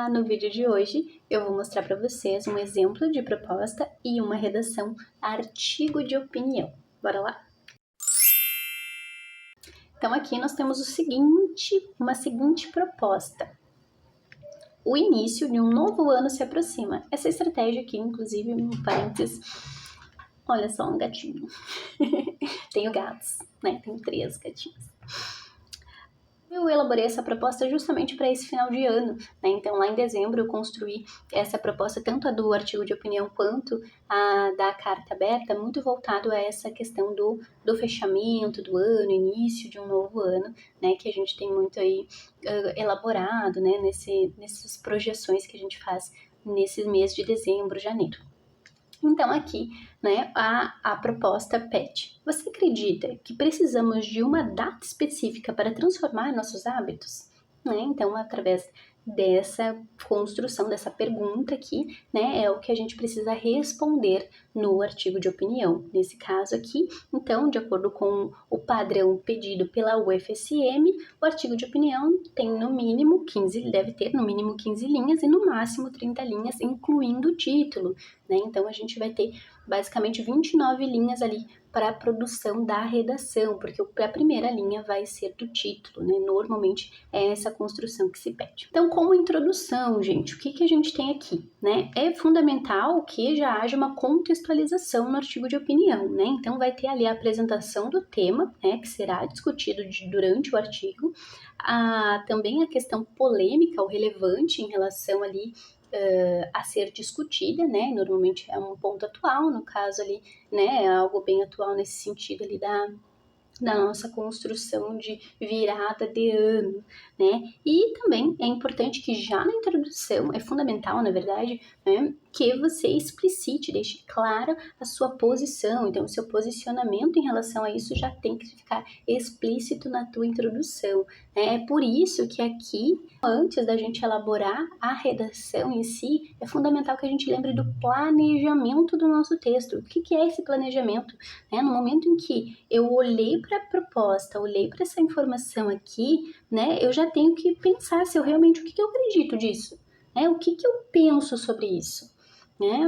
No vídeo de hoje eu vou mostrar para vocês um exemplo de proposta e uma redação artigo de opinião. Bora lá? Então aqui nós temos uma seguinte proposta. O início de um novo ano se aproxima. Essa estratégia aqui, inclusive, um parênteses, olha só um gatinho. Tenho gatos, né? Tenho 3 gatinhos. Eu elaborei essa proposta justamente para esse final de ano, né? Então, lá em dezembro, eu construí essa proposta, tanto a do artigo de opinião quanto a da carta aberta, muito voltado a essa questão do fechamento do ano, início de um novo ano, né? Que a gente tem muito aí elaborado, né? Nessas projeções que a gente faz nesse mês de dezembro, janeiro. Então, aqui, né, a proposta pede: você acredita que precisamos de uma data específica para transformar nossos hábitos? Né? Então, através dessa construção, dessa pergunta aqui, né, é o que a gente precisa responder no artigo de opinião. Nesse caso aqui, então, de acordo com o padrão pedido pela UFSM, o artigo de opinião tem no mínimo 15, deve ter no mínimo 15 linhas e no máximo 30 linhas, incluindo o título, né? Então, a gente vai ter basicamente 29 linhas ali para a produção da redação, porque a primeira linha vai ser do título, né? Normalmente é essa construção que se pede. Então, como introdução, gente, o que a gente tem aqui, né? É fundamental que já haja uma contextualização no artigo de opinião, né? Então, vai ter ali a apresentação do tema, né? Que será discutido durante o artigo, também a questão polêmica ou relevante em relação ali a ser discutida, né? Normalmente é um ponto atual, no caso ali, né? É algo bem atual nesse sentido ali da nossa construção de virada de ano, né? E também é importante que já na introdução, é fundamental, na verdade, né, que você explicite, deixe clara a sua posição. Então, o seu posicionamento em relação a isso já tem que ficar explícito na tua introdução, né? É por isso que aqui, antes da gente elaborar a redação em si, é fundamental que a gente lembre do planejamento do nosso texto. O que é esse planejamento? No momento em que eu olhei para a proposta, olhei para essa informação aqui, né, eu já tenho que pensar se eu realmente, o que eu acredito disso, né, o que eu penso sobre isso, né?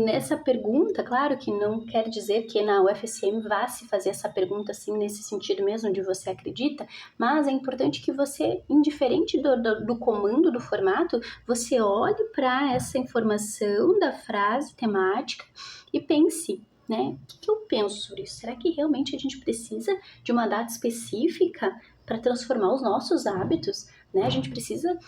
Nessa pergunta, claro que não quer dizer que na UFSM vá se fazer essa pergunta assim, nesse sentido mesmo de você acredita, mas é importante que você, indiferente do comando, do formato, você olhe para essa informação da frase temática e pense, né? O que eu penso sobre isso? Será que realmente a gente precisa de uma data específica para transformar os nossos hábitos, né? A gente precisa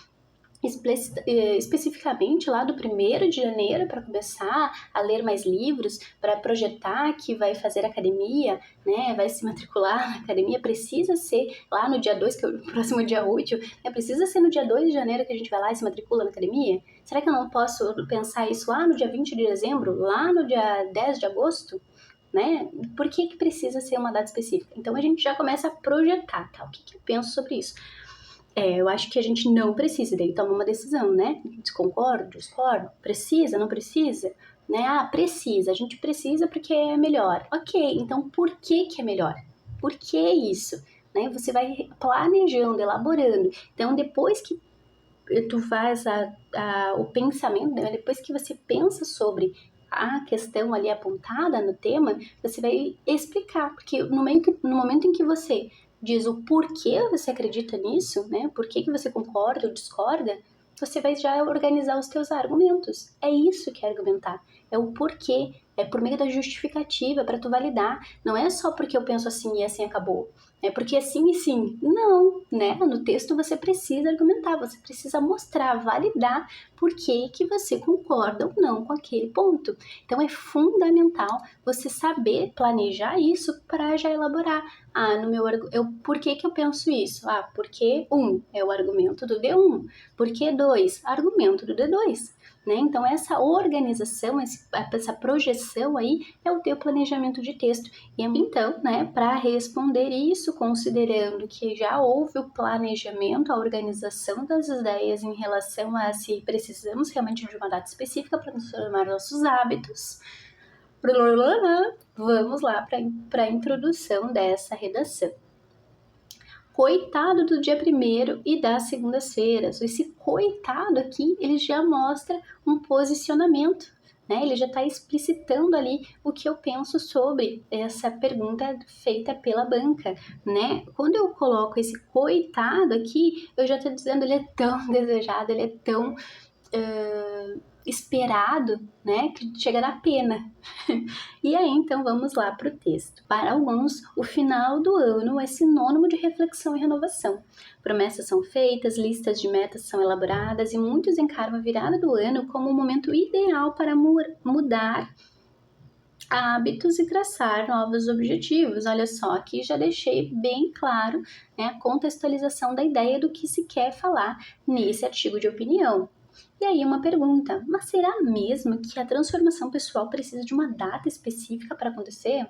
especificamente lá do 1º de janeiro para começar a ler mais livros, para projetar que vai fazer academia, né, vai se matricular na academia, precisa ser lá no dia 2, que é o próximo dia útil, né, precisa ser no dia 2 de janeiro que a gente vai lá e se matricula na academia? Será que eu não posso pensar isso lá no dia 20 de dezembro, lá no dia 10 de agosto? Né? Por que precisa ser uma data específica? Então a gente já começa a projetar, tá? O que eu penso sobre isso? Eu acho que a gente não precisa, daí toma uma decisão, né? Concordo, discordo, precisa, não precisa, né? Precisa, a gente precisa porque é melhor. Ok, então por que é melhor? Por que isso? Né? Você vai planejando, elaborando. Então, depois que tu faz o pensamento, né? Depois que você pensa sobre a questão ali apontada no tema, você vai explicar, porque no momento em que você diz o porquê você acredita nisso, né? Por que você concorda ou discorda, você vai já organizar os teus argumentos. É isso que é argumentar, é o porquê, é por meio da justificativa para tu validar. Não é só porque eu penso assim e assim acabou. É porque assim e sim. Não, né? No texto você precisa argumentar, você precisa mostrar, validar por que você concorda ou não com aquele ponto. Então é fundamental você saber planejar isso para já elaborar. Por que eu penso isso? Porque 1 é o argumento do D1. Por que 2? Argumento do D2. Né? Então, essa organização, essa projeção aí é o teu planejamento de texto. E então, né, para responder isso, considerando que já houve o planejamento, a organização das ideias em relação a se precisamos realmente de uma data específica para transformar nossos hábitos, vamos lá para a introdução dessa redação. Coitado do dia 1º e das segundas-feiras. Esse coitado aqui, ele já mostra um posicionamento, né? Ele já está explicitando ali o que eu penso sobre essa pergunta feita pela banca, né? Quando eu coloco esse coitado aqui, eu já estou dizendo ele é tão desejado, ele é tão esperado, né, que chega na pena. E aí, então, vamos lá para o texto. Para alguns, o final do ano é sinônimo de reflexão e renovação. Promessas são feitas, listas de metas são elaboradas e muitos encaram a virada do ano como o momento ideal para mudar hábitos e traçar novos objetivos. Olha só, aqui já deixei bem claro, né, a contextualização da ideia do que se quer falar nesse artigo de opinião. E aí uma pergunta, mas será mesmo que a transformação pessoal precisa de uma data específica para acontecer?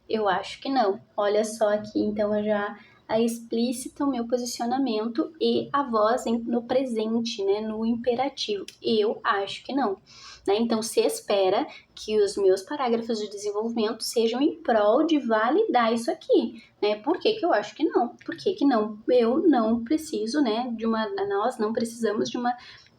Eu acho que não. Olha só aqui, então eu já explícita o meu posicionamento e a voz no presente, né, no imperativo. Eu acho que não. Né? Então se espera que os meus parágrafos de desenvolvimento sejam em prol de validar isso aqui, né? Por que que eu acho que não? Por que que não? Eu não preciso, né, nós não precisamos de uma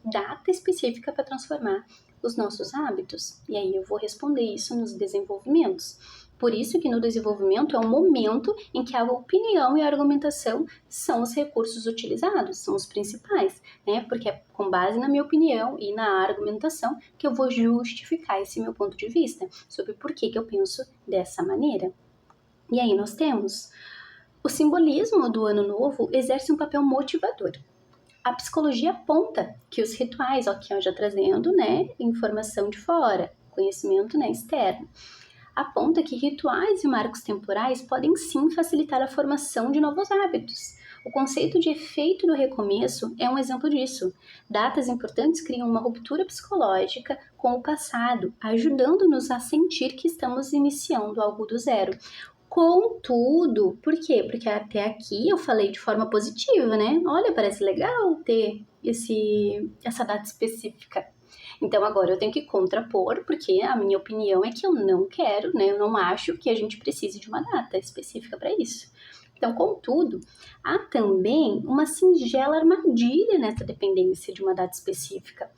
data específica para transformar os nossos hábitos. E aí eu vou responder isso nos desenvolvimentos. Por isso que no desenvolvimento é o momento em que a opinião e a argumentação são os recursos utilizados, são os principais, né? Porque é com base na minha opinião e na argumentação que eu vou justificar esse meu ponto de vista sobre por que eu penso dessa maneira. E aí nós temos o simbolismo do ano novo exerce um papel motivador. A psicologia aponta que os rituais, aqui já trazendo, né, informação de fora, conhecimento, né, externo, aponta que rituais e marcos temporais podem sim facilitar a formação de novos hábitos. O conceito de efeito do recomeço é um exemplo disso. Datas importantes criam uma ruptura psicológica com o passado, ajudando-nos a sentir que estamos iniciando algo do zero. Contudo, por quê? Porque até aqui eu falei de forma positiva, né? Olha, parece legal ter essa data específica. Então agora eu tenho que contrapor, porque a minha opinião é que eu não quero, né? Eu não acho que a gente precise de uma data específica para isso. Então, contudo, há também uma singela armadilha nessa dependência de uma data específica.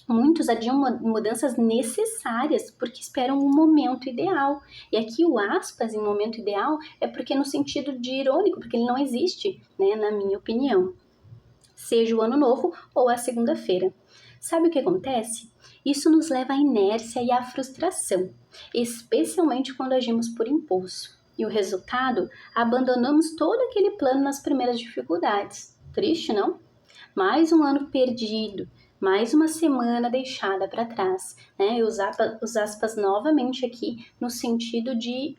Muitos adiam mudanças necessárias porque esperam um momento ideal. E aqui o aspas em momento ideal é porque no sentido de irônico, porque ele não existe, né, na minha opinião. Seja o ano novo ou a segunda-feira. Sabe o que acontece? Isso nos leva à inércia e à frustração, especialmente quando agimos por impulso. E o resultado? Abandonamos todo aquele plano nas primeiras dificuldades. Triste, não? Mais um ano perdido, mais uma semana deixada para trás, né? Eu os aspas novamente aqui no sentido de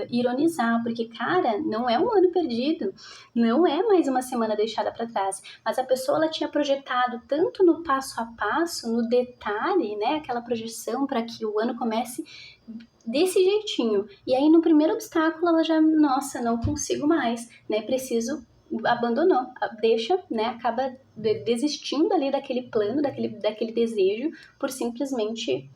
ironizar, porque, cara, não é um ano perdido, não é mais uma semana deixada para trás, mas a pessoa ela tinha projetado tanto no passo a passo, no detalhe, né? Aquela projeção para que o ano comece desse jeitinho. E aí no primeiro obstáculo ela já, nossa, não consigo mais, né? Preciso abandonou, deixa, né, acaba desistindo ali daquele plano, daquele desejo, por simplesmente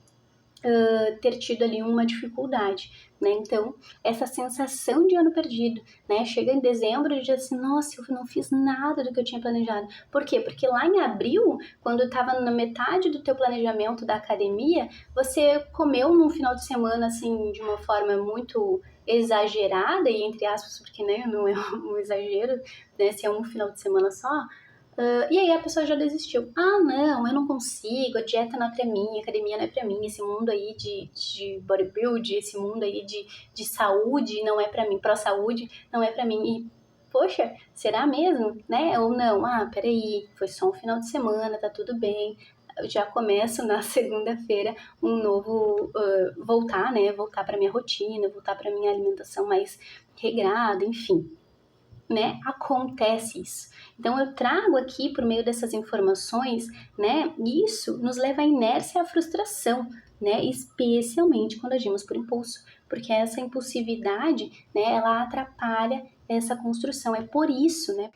ter tido ali uma dificuldade, né? Então, essa sensação de ano perdido, né? Chega em dezembro e diz assim, nossa, eu não fiz nada do que eu tinha planejado. Por quê? Porque lá em abril, quando estava na metade do teu planejamento da academia, você comeu num final de semana, assim, de uma forma muito exagerada, e entre aspas, porque né, não é um exagero, né? Se é um final de semana só, e aí a pessoa já desistiu. Ah, não, eu não consigo, a dieta não é pra mim, a academia não é pra mim, esse mundo aí de bodybuilding, esse mundo aí de saúde não é pra mim, pró-saúde não é pra mim. E, poxa, será mesmo, né? Ou não, peraí, foi só um final de semana, tá tudo bem. Eu já começo na segunda-feira um novo, voltar, né? Voltar pra minha rotina, voltar pra minha alimentação mais regrada, enfim. Né, acontece isso. Então eu trago aqui por meio dessas informações, né, isso nos leva à inércia e à frustração, né, especialmente quando agimos por impulso, porque essa impulsividade, né, ela atrapalha essa construção. É por isso, né,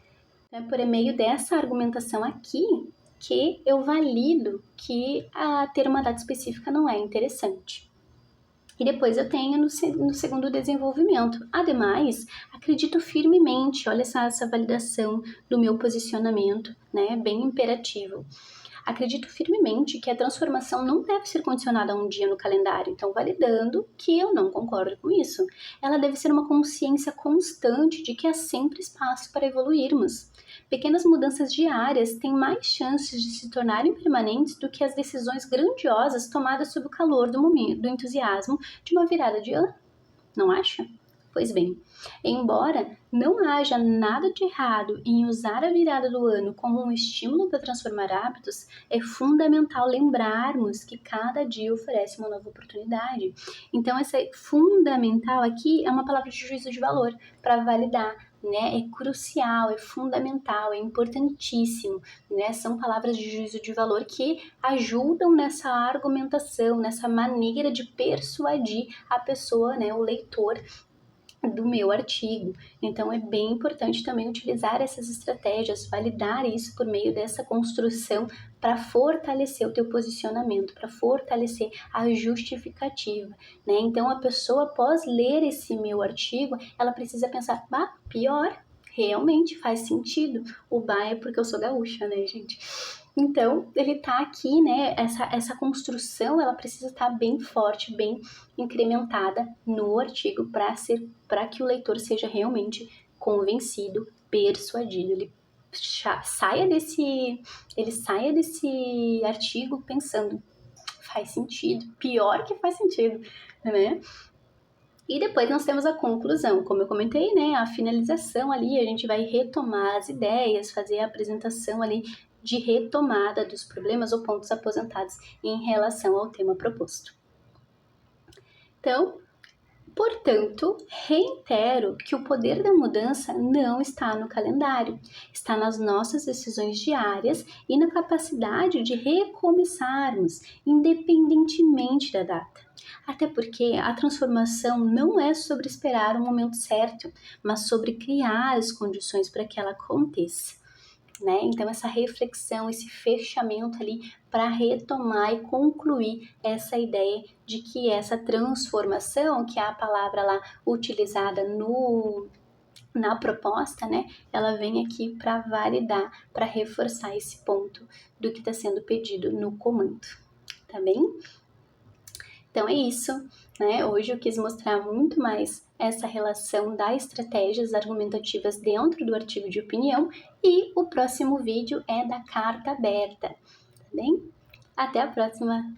por meio dessa argumentação aqui que eu valido que ter uma data específica não é interessante. E depois eu tenho no segundo desenvolvimento. Ademais, acredito firmemente, olha essa validação do meu posicionamento, né? Bem imperativo. Acredito firmemente que a transformação não deve ser condicionada a um dia no calendário, então validando que eu não concordo com isso. Ela deve ser uma consciência constante de que há sempre espaço para evoluirmos. Pequenas mudanças diárias têm mais chances de se tornarem permanentes do que as decisões grandiosas tomadas sob o calor do momento, do entusiasmo de uma virada de ano. Não acha? Pois bem, embora não haja nada de errado em usar a virada do ano como um estímulo para transformar hábitos, é fundamental lembrarmos que cada dia oferece uma nova oportunidade. Então, essa fundamental aqui é uma palavra de juízo de valor para validar. Né, é crucial, é fundamental, é importantíssimo, né? São palavras de juízo de valor que ajudam nessa argumentação, nessa maneira de persuadir a pessoa, né, o leitor do meu artigo. Então é bem importante também utilizar essas estratégias, validar isso por meio dessa construção para fortalecer o teu posicionamento, para fortalecer a justificativa, né? Então a pessoa após ler esse meu artigo, ela precisa pensar, pior, realmente faz sentido. O é porque eu sou gaúcha, né, gente? Então, ele tá aqui, né, essa construção, ela precisa estar bem forte, bem incrementada no artigo para que o leitor seja realmente convencido, persuadido. Ele saia desse artigo pensando, faz sentido, pior que faz sentido, né? E depois nós temos a conclusão, como eu comentei, né, a finalização ali, a gente vai retomar as ideias, fazer a apresentação ali de retomada dos problemas ou pontos aposentados em relação ao tema proposto. Então, portanto, reitero que o poder da mudança não está no calendário, está nas nossas decisões diárias e na capacidade de recomeçarmos, independentemente da data. Até porque a transformação não é sobre esperar o momento certo, mas sobre criar as condições para que ela aconteça. Né? Então, essa reflexão, esse fechamento ali para retomar e concluir essa ideia de que essa transformação, que é a palavra lá utilizada na proposta, né? Ela vem aqui para validar, para reforçar esse ponto do que está sendo pedido no comando, tá bem? Então é isso, né? Hoje eu quis mostrar muito mais essa relação das estratégias argumentativas dentro do artigo de opinião e o próximo vídeo é da carta aberta, tá bem? Até a próxima!